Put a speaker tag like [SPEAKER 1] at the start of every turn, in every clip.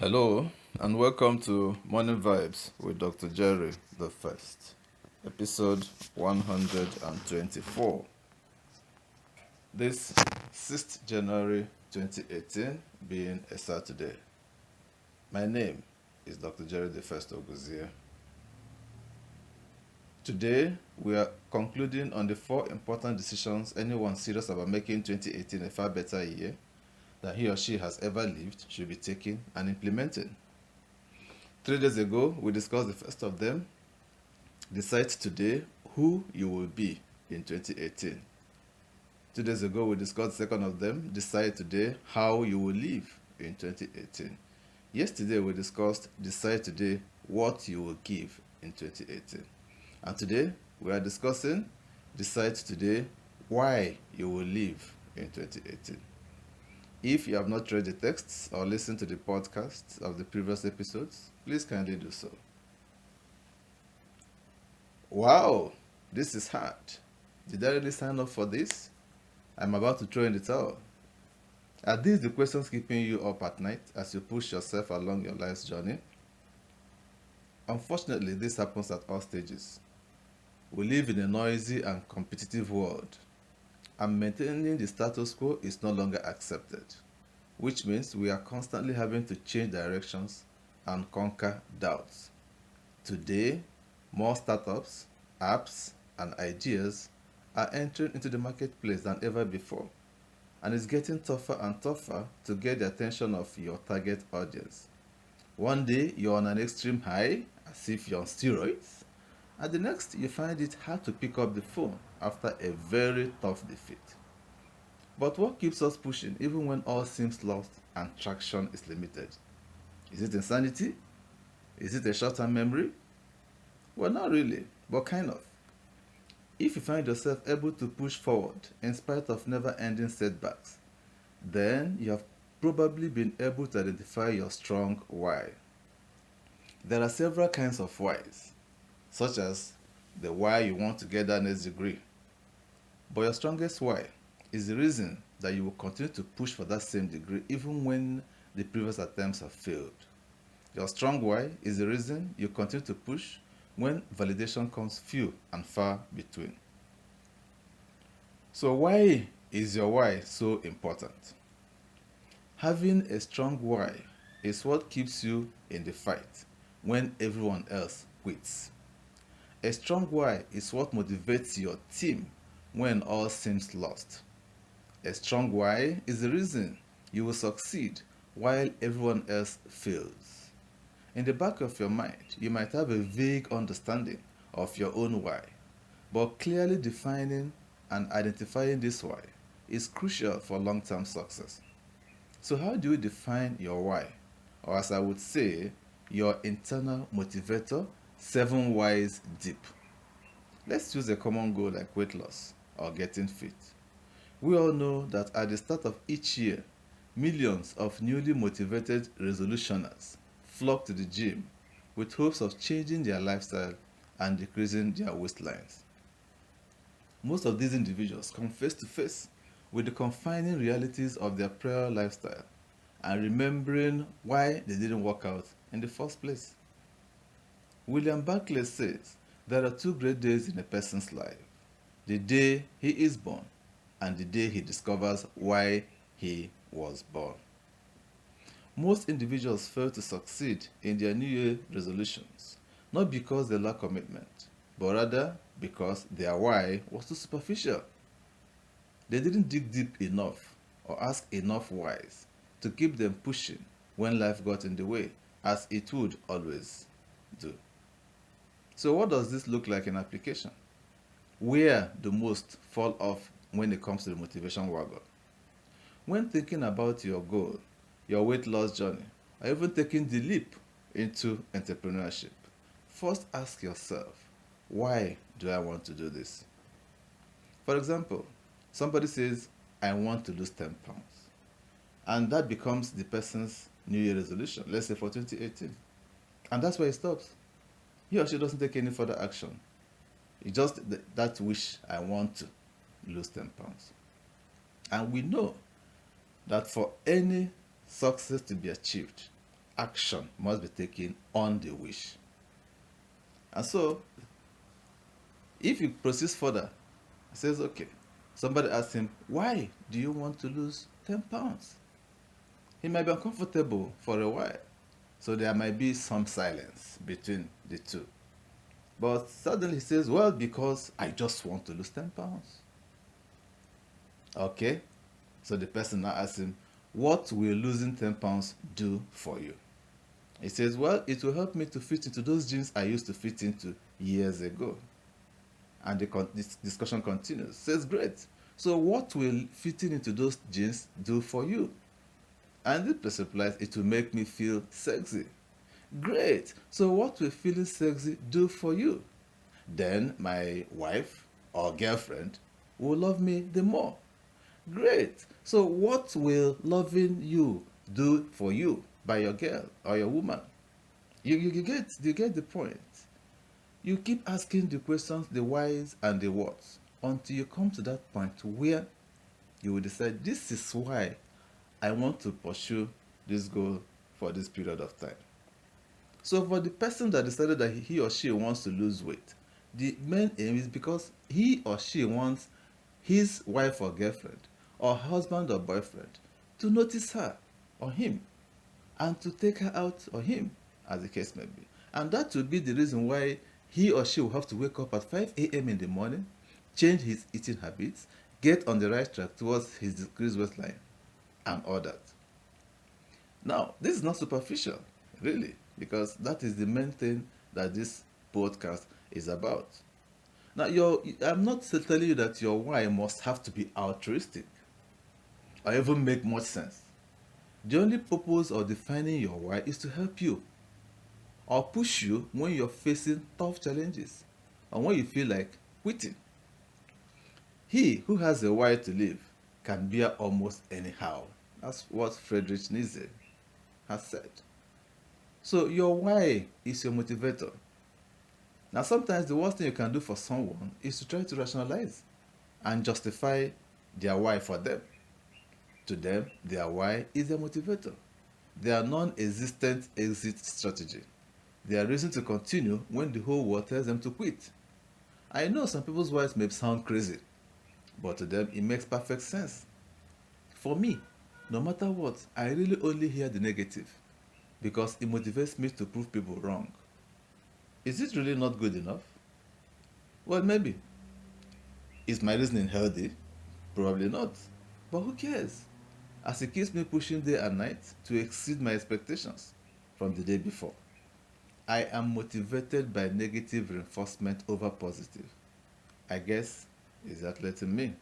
[SPEAKER 1] Hello and welcome to Morning Vibes with Dr. Jerry the First, episode 124. This 6th January 2018 being a Saturday. My name is Dr. Jerry the First Oguzie. Today we are concluding on the 4 important decisions anyone serious about making 2018 a far better year that he or she has ever lived should be taking and implementing. 3 days ago, we discussed the first of them. Decide today who you will be in 2018. 2 days ago, we discussed the second of them. Decide today how you will live in 2018. Yesterday, we discussed decide today what you will give in 2018. And today, we are discussing decide today why you will live in 2018. If you have not read the texts or listened to the podcasts of the previous episodes, please kindly do so. Wow, this is hard. Did I really sign up for this? I'm about to throw in the towel. Are these the questions keeping you up at night as you push yourself along your life's journey? Unfortunately, this happens at all stages. We live in a noisy and competitive world, and maintaining the status quo is no longer accepted, which means we are constantly having to change directions and conquer doubts. Today, more startups, apps, and ideas are entering into the marketplace than ever before, and it's getting tougher and tougher to get the attention of your target audience. One day, you're on an extreme high, as if you're on steroids, and the next, you find it hard to pick up the phone after a very tough defeat. But what keeps us pushing even when all seems lost and traction is limited? Is it insanity? Is it a short-term memory? Well, not really, but kind of. If you find yourself able to push forward in spite of never-ending setbacks, then you have probably been able to identify your strong why. There are several kinds of whys, such as the why you want to get that next degree. But your strongest why is the reason that you will continue to push for that same degree even when the previous attempts have failed. Your strong why is the reason you continue to push when validation comes few and far between. So why is your why so important? Having a strong why is what keeps you in the fight when everyone else quits. A strong why is what motivates your team when all seems lost. A strong why is the reason you will succeed while everyone else fails. In the back of your mind, you might have a vague understanding of your own why, but clearly defining and identifying this why is crucial for long-term success. So how do you define your why? Or as I would say, your internal motivator, 7 whys deep. Let's use a common goal like weight loss or getting fit. We all know that at the start of each year, millions of newly motivated resolutioners flock to the gym with hopes of changing their lifestyle and decreasing their waistlines. Most of these individuals come face to face with the confining realities of their prior lifestyle and remembering why they didn't work out in the first place. William Barclay says there are 2 great days in a person's life: the day he is born and the day he discovers why he was born. Most individuals fail to succeed in their New Year resolutions, not because they lack commitment, but rather because their why was too superficial. They didn't dig deep enough or ask enough whys to keep them pushing when life got in the way, as it would always do. So what does this look like in application? Where do most fall off when it comes to the motivation wagon? When thinking about your goal, your weight loss journey, or even taking the leap into entrepreneurship, first ask yourself, why do I want to do this? For example, somebody says, I want to lose 10 pounds. And that becomes the person's New Year resolution, let's say for 2018. And that's where it stops. He or she doesn't take any further action. It's just that wish, I want to lose 10 pounds. And we know that for any success to be achieved, action must be taken on the wish. And so, if he proceeds further, he says, okay, somebody asks him, why do you want to lose 10 pounds? He might be uncomfortable for a while, so there might be some silence between the two. But suddenly he says, well, because I just want to lose 10 pounds. Okay, so the person now asks him, what will losing 10 pounds do for you? He says, well, it will help me to fit into those jeans I used to fit into years ago. And this discussion continues. Says, great. So what will fitting into those jeans do for you? And the person replies, it will make me feel sexy. Great. So what will feeling sexy do for you? Then my wife or girlfriend will love me the more. Great. So what will loving you do for you by your girl or your woman? You get the point. You keep asking the questions, the whys and the whats, until you come to that point where you will decide, this is why I want to pursue this goal for this period of time. So for the person that decided that he or she wants to lose weight, the main aim is because he or she wants his wife or girlfriend or husband or boyfriend to notice her or him and to take her out or him, as the case may be. And that will be the reason why he or she will have to wake up at 5 a.m. in the morning, change his eating habits, get on the right track towards his decreased waistline, and all that. Now, this is not superficial, really, because that is the main thing that this podcast is about. Now, I'm not telling you that your why must have to be altruistic or even make much sense. The only purpose of defining your why is to help you or push you when you're facing tough challenges or when you feel like quitting. He who has a why to live can bear almost anyhow. That's what Friedrich Nietzsche has said. So your why is your motivator. Now sometimes the worst thing you can do for someone is to try to rationalize and justify their why for them. To them, their why is their motivator. Their non-existent exit strategy. Their reason to continue when the whole world tells them to quit. I know some people's whys may sound crazy, but to them it makes perfect sense. For me, no matter what, I really only hear the negative because it motivates me to prove people wrong. Is it really not good enough? Well, maybe. Is my reasoning healthy? Probably not. But who cares? As it keeps me pushing day and night to exceed my expectations from the day before. I am motivated by negative reinforcement over positive. I guess it's that letting me.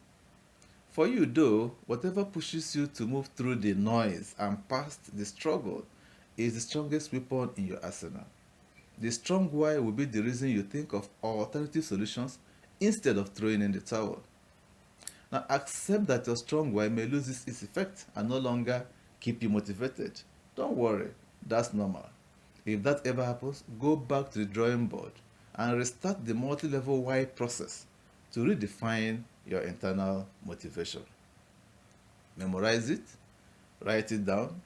[SPEAKER 1] For you though, whatever pushes you to move through the noise and past the struggle is the strongest weapon in your arsenal. The strong why will be the reason you think of alternative solutions instead of throwing in the towel. Now accept that your strong why may lose its effect and no longer keep you motivated. Don't worry, that's normal. If that ever happens, go back to the drawing board and restart the multi-level why process to redefine your internal motivation. Memorize it, write it down,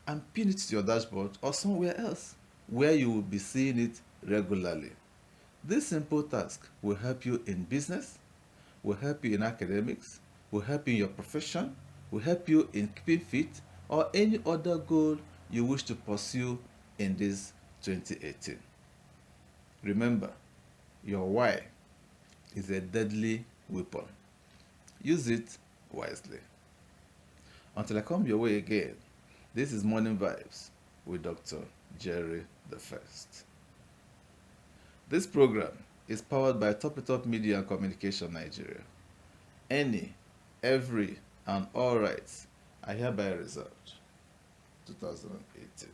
[SPEAKER 1] and pin it to your dashboard or somewhere else where you will be seeing it regularly. This simple task will help you in business, will help you in academics, will help you in your profession, will help you in keeping fit, or any other goal you wish to pursue in this 2018. Remember, your why is a deadly weapon. Use it wisely. Until I come your way again, this is Morning Vibes with Dr. Jerry the First. This program is powered by Topitup Media and Communication Nigeria. Any, every, and all rights are hereby reserved. 2018.